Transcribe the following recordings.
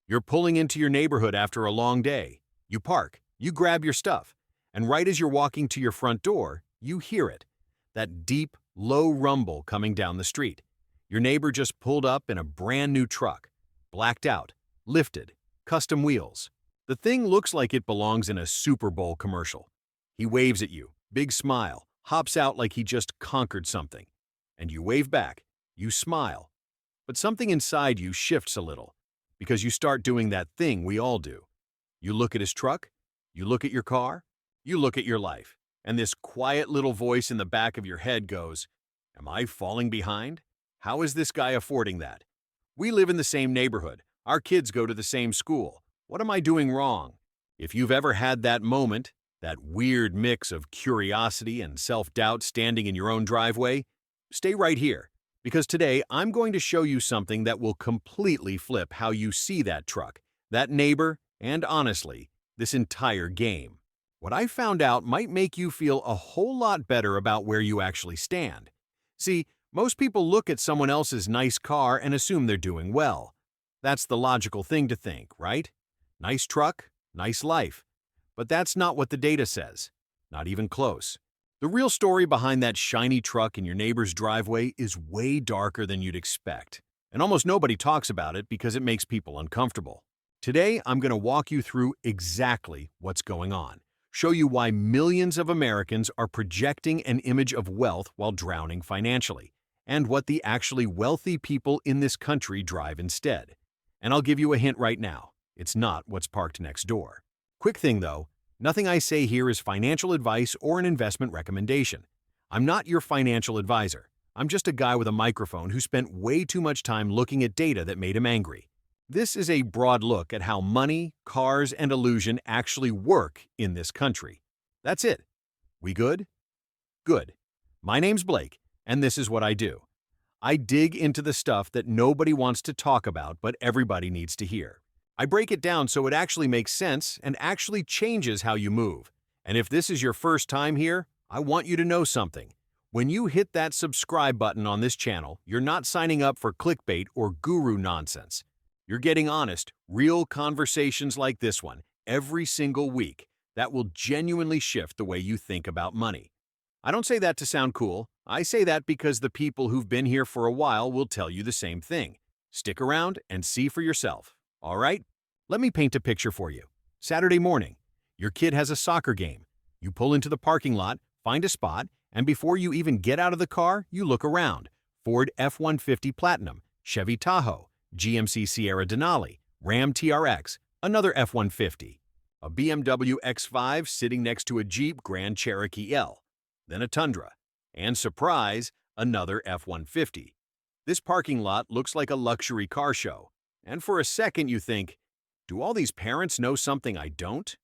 You're pulling into your neighborhood after a long day. You park, you grab your stuff, and right as you're walking to your front door, you hear it. That deep, low rumble coming down the street. Your neighbor just pulled up in a brand new truck. Blacked out, lifted, custom wheels. The thing looks like it belongs in a Super Bowl commercial. He waves at you, big smile, hops out like he just conquered something. And you wave back, you smile. But something inside you shifts a little, because you start doing that thing we all do. You look at his truck, you look at your car, you look at your life, and this quiet little voice in the back of your head goes, "Am I falling behind? How is this guy affording that? We live in the same neighborhood. Our kids go to the same school. What am I doing wrong?" If you've ever had that moment, that weird mix of curiosity and self-doubt standing in your own driveway, stay right here, because today I'm going to show you something that will completely flip how you see that truck, that neighbor, and honestly, this entire game. What I found out might make you feel a whole lot better about where you actually stand. See, most people look at someone else's nice car and assume they're doing well. That's the logical thing to think, right? Nice truck, nice life. But that's not what the data says. Not even close. The real story behind that shiny truck in your neighbor's driveway is way darker than you'd expect. And almost nobody talks about it because it makes people uncomfortable. Today, I'm going to walk you through exactly what's going on. Show you why millions of Americans are projecting an image of wealth while drowning financially, and what the actually wealthy people in this country drive instead. And I'll give you a hint right now. It's not what's parked next door. Quick thing though, nothing I say here is financial advice or an investment recommendation. I'm not your financial advisor. I'm just a guy with a microphone who spent way too much time looking at data that made him angry. This is a broad look at how money, cars, and illusion actually work in this country. That's it. We good? Good. My name's Blake, and this is what I do. I dig into the stuff that nobody wants to talk about but everybody needs to hear. I break it down so it actually makes sense and actually changes how you move. And if this is your first time here, I want you to know something. When you hit that subscribe button on this channel, you're not signing up for clickbait or guru nonsense. You're getting honest, real conversations like this one every single week that will genuinely shift the way you think about money. I don't say that to sound cool. I say that because the people who've been here for a while will tell you the same thing. Stick around and see for yourself. All right? Let me paint a picture for you. Saturday morning, your kid has a soccer game. You pull into the parking lot, find a spot, and before you even get out of the car, you look around. Ford F-150 Platinum, Chevy Tahoe, GMC Sierra Denali, Ram TRX, another F-150, a BMW X5 sitting next to a Jeep Grand Cherokee L, then a Tundra, and surprise, another F-150. This parking lot looks like a luxury car show, and for a second you think, do all these parents know something I don't?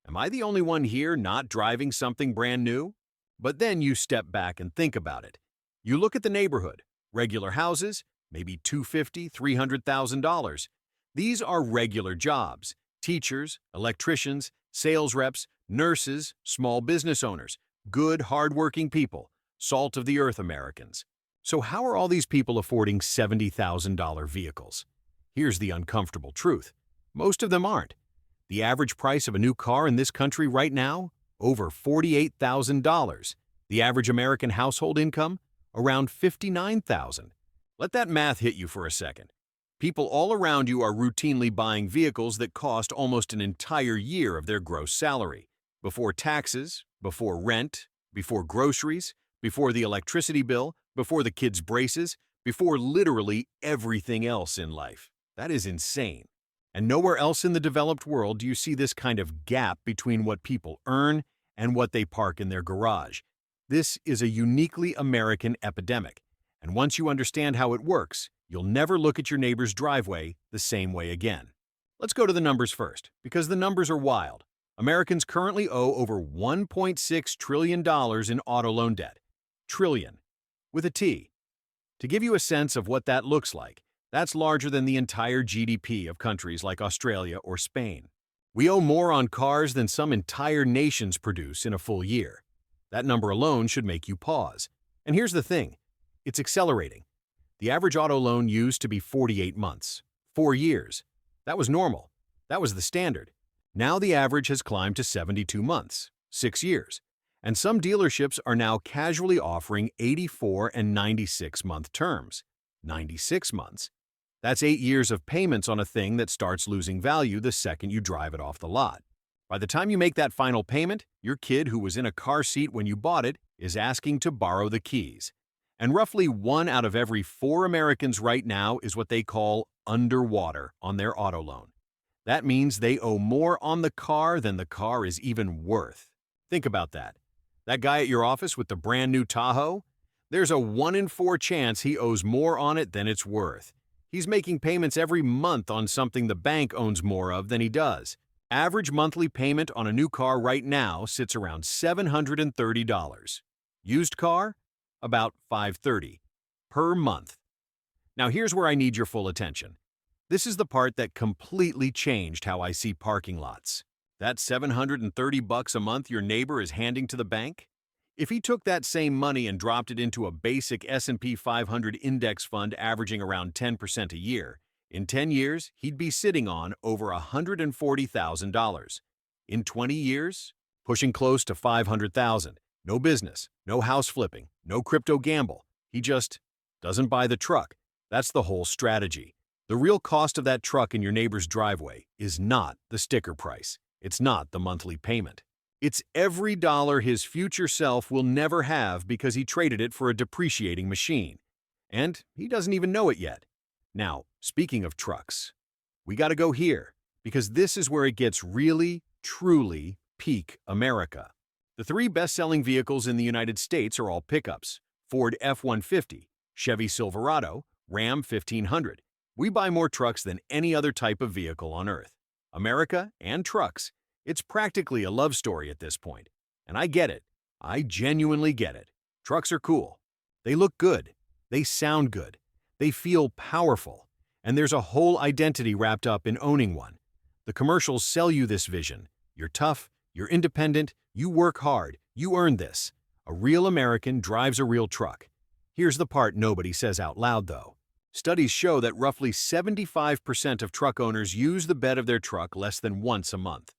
Am I the only one here not driving something brand new? But then you step back and think about it. You look at the neighborhood, regular houses, maybe $250,000, $300,000. These are regular jobs. Teachers, electricians, sales reps, nurses, small business owners, good, hardworking people, salt of the earth Americans. So how are all these people affording $70,000 vehicles? Here's the uncomfortable truth. Most of them aren't. The average price of a new car in this country right now? Over $48,000. The average American household income? Around $59,000. Let that math hit you for a second. People all around you are routinely buying vehicles that cost almost an entire year of their gross salary. Before taxes, before rent, before groceries, before the electricity bill, before the kids' braces, before literally everything else in life. That is insane. And nowhere else in the developed world do you see this kind of gap between what people earn and what they park in their garage. This is a uniquely American epidemic. And once you understand how it works, you'll never look at your neighbor's driveway the same way again. Let's go to the numbers first, because the numbers are wild. Americans currently owe over $1.6 trillion in auto loan debt. Trillion. With a T. To give you a sense of what that looks like, that's larger than the entire GDP of countries like Australia or Spain. We owe more on cars than some entire nations produce in a full year. That number alone should make you pause. And here's the thing. It's accelerating. The average auto loan used to be 48 months, 4 years. That was normal. That was the standard. Now the average has climbed to 72 months, 6 years. And some dealerships are now casually offering 84 and 96-month terms. 96 months. That's 8 years of payments on a thing that starts losing value the second you drive it off the lot. By the time you make that final payment, your kid who was in a car seat when you bought it is asking to borrow the keys. And roughly 1 out of every 4 Americans right now is what they call underwater on their auto loan. That means they owe more on the car than the car is even worth. Think about that. That guy at your office with the brand new Tahoe? There's a 1 in 4 chance he owes more on it than it's worth. He's making payments every month on something the bank owns more of than he does. Average monthly payment on a new car right now sits around $730. Used car? About $530 per month. Now here's where I need your full attention. This is the part that completely changed how I see parking lots. That $730 a month your neighbor is handing to the bank? If he took that same money and dropped it into a basic S&P 500 index fund averaging around 10% a year, in 10 years, he'd be sitting on over $140,000. In 20 years, pushing close to $500,000. No business, no house flipping, no crypto gamble. He just doesn't buy the truck. That's the whole strategy. The real cost of that truck in your neighbor's driveway is not the sticker price. It's not the monthly payment. It's every dollar his future self will never have because he traded it for a depreciating machine. And he doesn't even know it yet. Now, speaking of trucks, we got to go here because this is where it gets really, truly peak America. The 3 best-selling vehicles in the United States are all pickups: Ford F-150, Chevy Silverado, Ram 1500. We buy more trucks than any other type of vehicle on Earth. America and trucks. It's practically a love story at this point. And I get it. I genuinely get it. Trucks are cool. They look good. They sound good. They feel powerful. And there's a whole identity wrapped up in owning one. The commercials sell you this vision. You're tough. You're independent. You work hard. You earn this. A real American drives a real truck. Here's the part nobody says out loud, though. Studies show that roughly 75% of truck owners use the bed of their truck less than once a month.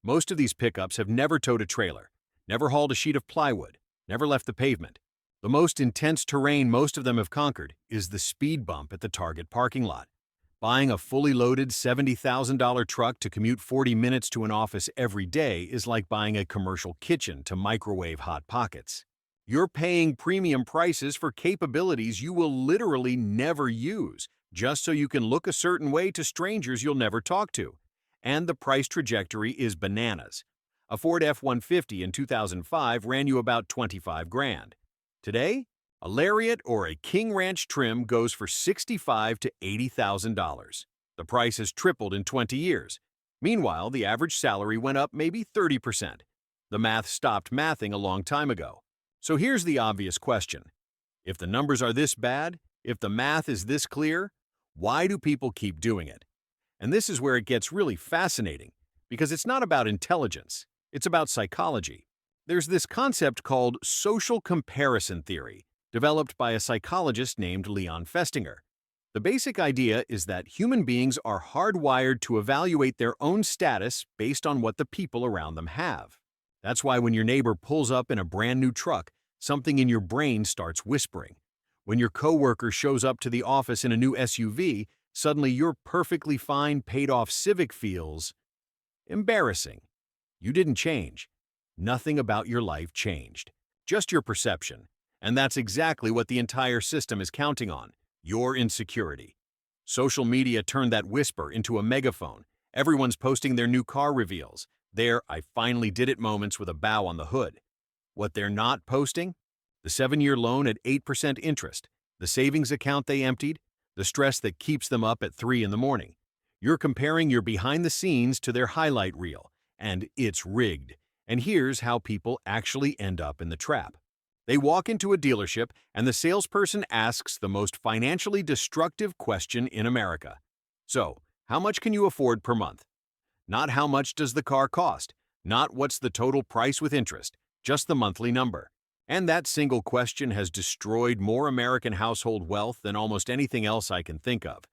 Most of these pickups have never towed a trailer, never hauled a sheet of plywood, never left the pavement. The most intense terrain most of them have conquered is the speed bump at the Target parking lot. Buying a fully loaded $70,000 truck to commute 40 minutes to an office every day is like buying a commercial kitchen to microwave Hot Pockets. You're paying premium prices for capabilities you will literally never use, just so you can look a certain way to strangers you'll never talk to. And the price trajectory is bananas. A Ford F-150 in 2005 ran you about 25 grand. Today, a Lariat or a King Ranch trim goes for $65,000 to $80,000. The price has tripled in 20 years. Meanwhile, the average salary went up maybe 30%. The math stopped mathing a long time ago. So here's the obvious question. If the numbers are this bad, if the math is this clear, why do people keep doing it? And this is where it gets really fascinating, because it's not about intelligence, it's about psychology. There's this concept called social comparison theory, developed by a psychologist named Leon Festinger. The basic idea is that human beings are hardwired to evaluate their own status based on what the people around them have. That's why when your neighbor pulls up in a brand new truck, something in your brain starts whispering. When your coworker shows up to the office in a new SUV, suddenly your perfectly fine, paid-off Civic feels embarrassing. You didn't change. Nothing about your life changed. Just your perception. And that's exactly what the entire system is counting on, your insecurity. Social media turned that whisper into a megaphone. Everyone's posting their new car reveals, their "I finally did it" moments with a bow on the hood. What they're not posting? The 7-year loan at 8% interest, the savings account they emptied, the stress that keeps them up at 3 in the morning. You're comparing your behind the scenes to their highlight reel, and it's rigged. And here's how people actually end up in the trap. They walk into a dealership, and the salesperson asks the most financially destructive question in America. So, how much can you afford per month? Not how much does the car cost, not what's the total price with interest, just the monthly number. And that single question has destroyed more American household wealth than almost anything else I can think of.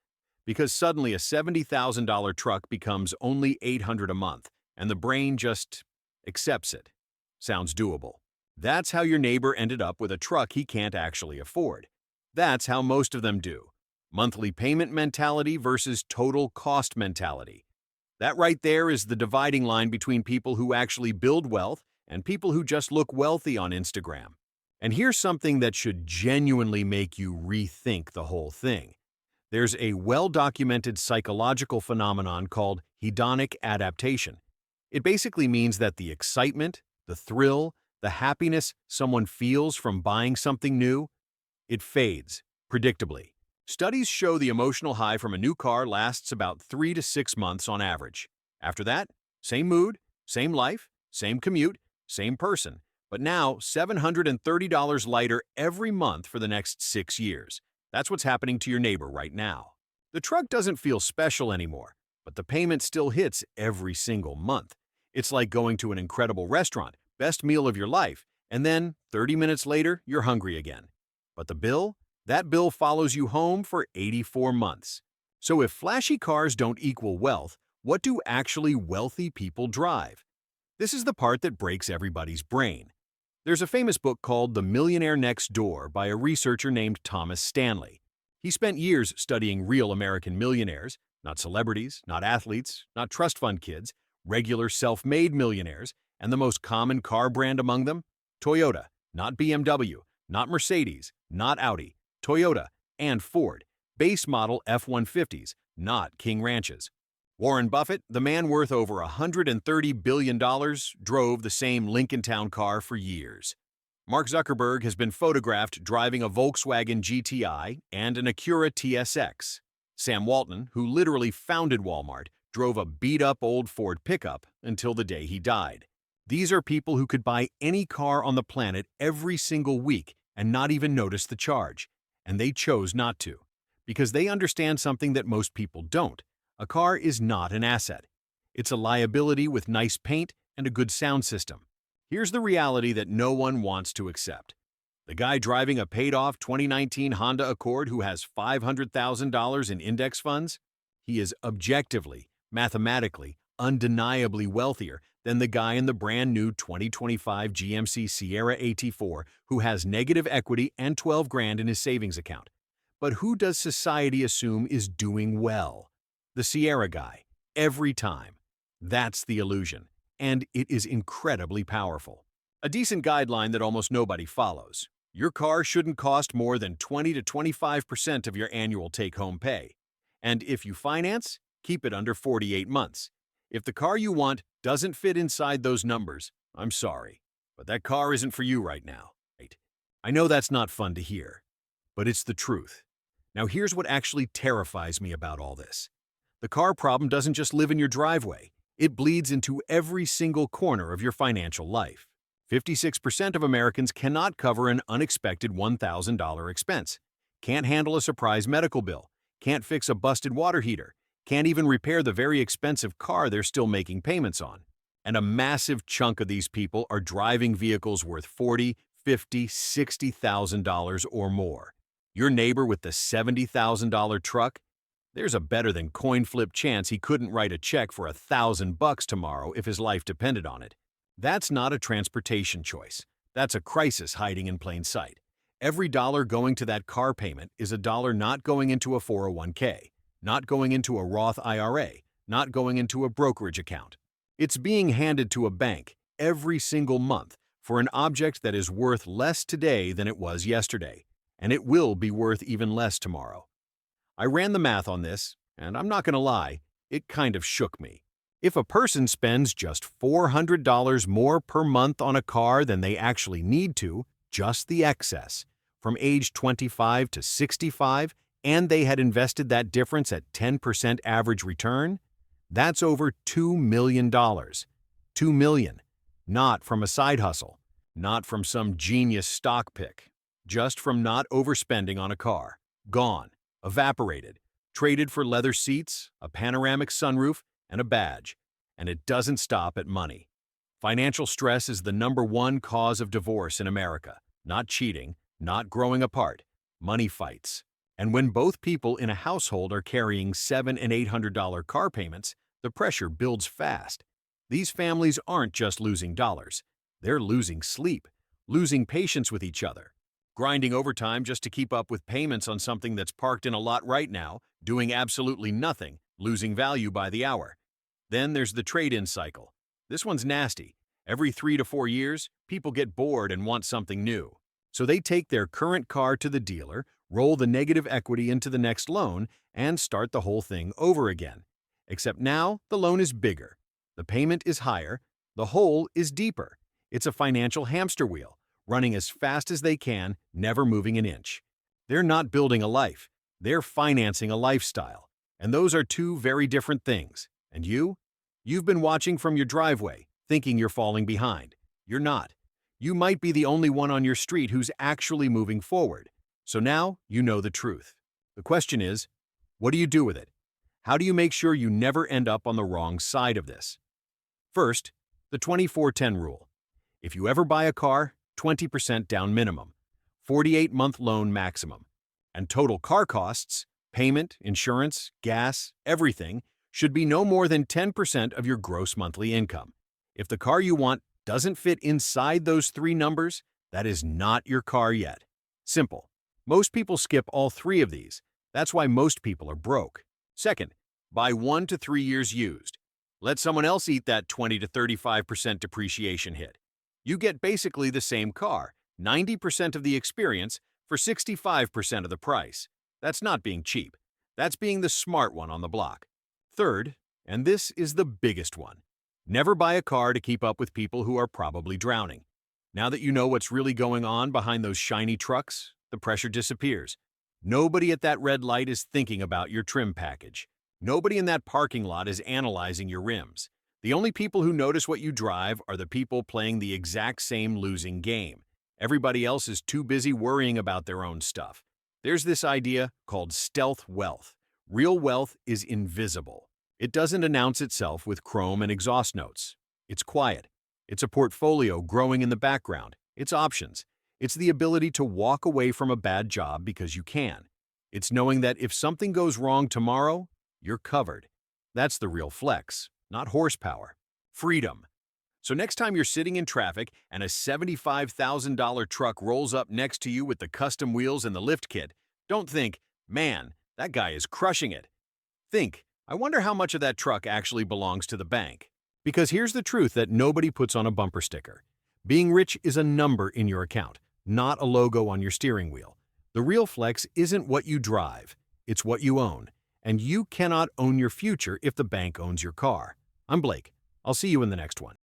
because suddenly a $70,000 truck becomes only $800 a month, and the brain just accepts it. Sounds doable. That's how your neighbor ended up with a truck he can't actually afford. That's how most of them do. Monthly payment mentality versus total cost mentality. That right there is the dividing line between people who actually build wealth and people who just look wealthy on Instagram. And here's something that should genuinely make you rethink the whole thing. There's a well-documented psychological phenomenon called hedonic adaptation. It basically means that the excitement, the thrill, the happiness someone feels from buying something new, it fades, predictably. Studies show the emotional high from a new car lasts about 3 to 6 months on average. After that, same mood, same life, same commute, same person, but now $730 lighter every month for the next 6 years. That's what's happening to your neighbor right now. The truck doesn't feel special anymore, but the payment still hits every single month. It's like going to an incredible restaurant, best meal of your life, and then 30 minutes later, you're hungry again. But the bill? That bill follows you home for 84 months. So if flashy cars don't equal wealth, what do actually wealthy people drive? This is the part that breaks everybody's brain. There's a famous book called The Millionaire Next Door by a researcher named Thomas Stanley. He spent years studying real American millionaires, not celebrities, not athletes, not trust fund kids, regular self-made millionaires, and the most common car brand among them? Toyota, not BMW, not Mercedes, not Audi, Toyota, and Ford, base model F-150s, not King Ranches. Warren Buffett, the man worth over $130 billion, drove the same Lincoln Town car for years. Mark Zuckerberg has been photographed driving a Volkswagen GTI and an Acura TSX. Sam Walton, who literally founded Walmart, drove a beat-up old Ford pickup until the day he died. These are people who could buy any car on the planet every single week and not even notice the charge. And they chose not to, because they understand something that most people don't. A car is not an asset. It's a liability with nice paint and a good sound system. Here's the reality that no one wants to accept. The guy driving a paid-off 2019 Honda Accord who has $500,000 in index funds? He is objectively, mathematically, undeniably wealthier than the guy in the brand-new 2025 GMC Sierra AT4 who has negative equity and 12 grand in his savings account. But who does society assume is doing well? The Sierra guy, every time. That's the illusion, and it is incredibly powerful. A decent guideline that almost nobody follows. Your car shouldn't cost more than 20 to 25% of your annual take-home pay. And if you finance, keep it under 48 months. If the car you want doesn't fit inside those numbers, I'm sorry, but that car isn't for you right now. I know that's not fun to hear, but it's the truth. Now here's what actually terrifies me about all this. The car problem doesn't just live in your driveway. It bleeds into every single corner of your financial life. 56% of Americans cannot cover an unexpected $1,000 expense, can't handle a surprise medical bill, can't fix a busted water heater, can't even repair the very expensive car they're still making payments on. And a massive chunk of these people are driving vehicles worth $40,000, $50,000, $60,000 or more. Your neighbor with the $70,000 truck? There's a better than coin flip chance he couldn't write a check for $1,000 tomorrow if his life depended on it. That's not a transportation choice. That's a crisis hiding in plain sight. Every dollar going to that car payment is a dollar not going into a 401k, not going into a Roth IRA, not going into a brokerage account. It's being handed to a bank every single month for an object that is worth less today than it was yesterday, and it will be worth even less tomorrow. I ran the math on this, and I'm not going to lie, it kind of shook me. If a person spends just $400 more per month on a car than they actually need to, just the excess, from age 25 to 65, and they had invested that difference at 10% average return, that's over $2 million. $2 million. Not from a side hustle, not from some genius stock pick, just from not overspending on a car. Gone, evaporated, traded for leather seats, a panoramic sunroof, and a badge. And it doesn't stop at money. Financial stress is the #1 cause of divorce in America. Not cheating, not growing apart, money fights. And when both people in a household are carrying $700 and $800 car payments, the pressure builds fast. These families aren't just losing dollars. They're losing sleep, losing patience with each other, grinding overtime just to keep up with payments on something that's parked in a lot right now, doing absolutely nothing, losing value by the hour. Then there's the trade-in cycle. This one's nasty. Every 3 to 4 years, people get bored and want something new. So they take their current car to the dealer, roll the negative equity into the next loan, and start the whole thing over again. Except now, the loan is bigger. The payment is higher. The hole is deeper. It's a financial hamster wheel, running as fast as they can, never moving an inch. They're not building a life. They're financing a lifestyle. And those are two very different things. And you? You've been watching from your driveway, thinking you're falling behind. You're not. You might be the only one on your street who's actually moving forward. So now you know the truth. The question is, what do you do with it? How do you make sure you never end up on the wrong side of this? First, the 24-10 rule. If you ever buy a car, 20% down minimum, 48-month loan maximum, and total car costs, payment, insurance, gas, everything, should be no more than 10% of your gross monthly income. If the car you want doesn't fit inside those three numbers, that is not your car yet. Simple. Most people skip all three of these. That's why most people are broke. Second, buy 1 to 3 years used. Let someone else eat that 20 to 35% depreciation hit. You get basically the same car, 90% of the experience, for 65% of the price. That's not being cheap. That's being the smart one on the block. Third, and this is the biggest one, never buy a car to keep up with people who are probably drowning. Now that you know what's really going on behind those shiny trucks, the pressure disappears. Nobody at that red light is thinking about your trim package. Nobody in that parking lot is analyzing your rims. The only people who notice what you drive are the people playing the exact same losing game. Everybody else is too busy worrying about their own stuff. There's this idea called stealth wealth. Real wealth is invisible. It doesn't announce itself with chrome and exhaust notes. It's quiet. It's a portfolio growing in the background. It's options. It's the ability to walk away from a bad job because you can. It's knowing that if something goes wrong tomorrow, you're covered. That's the real flex, not horsepower. Freedom. So next time you're sitting in traffic and a $75,000 truck rolls up next to you with the custom wheels and the lift kit, don't think, man, that guy is crushing it. Think, I wonder how much of that truck actually belongs to the bank. Because here's the truth that nobody puts on a bumper sticker. Being rich is a number in your account, not a logo on your steering wheel. The real flex isn't what you drive, it's what you own. And you cannot own your future if the bank owns your car. I'm Blake. I'll see you in the next one.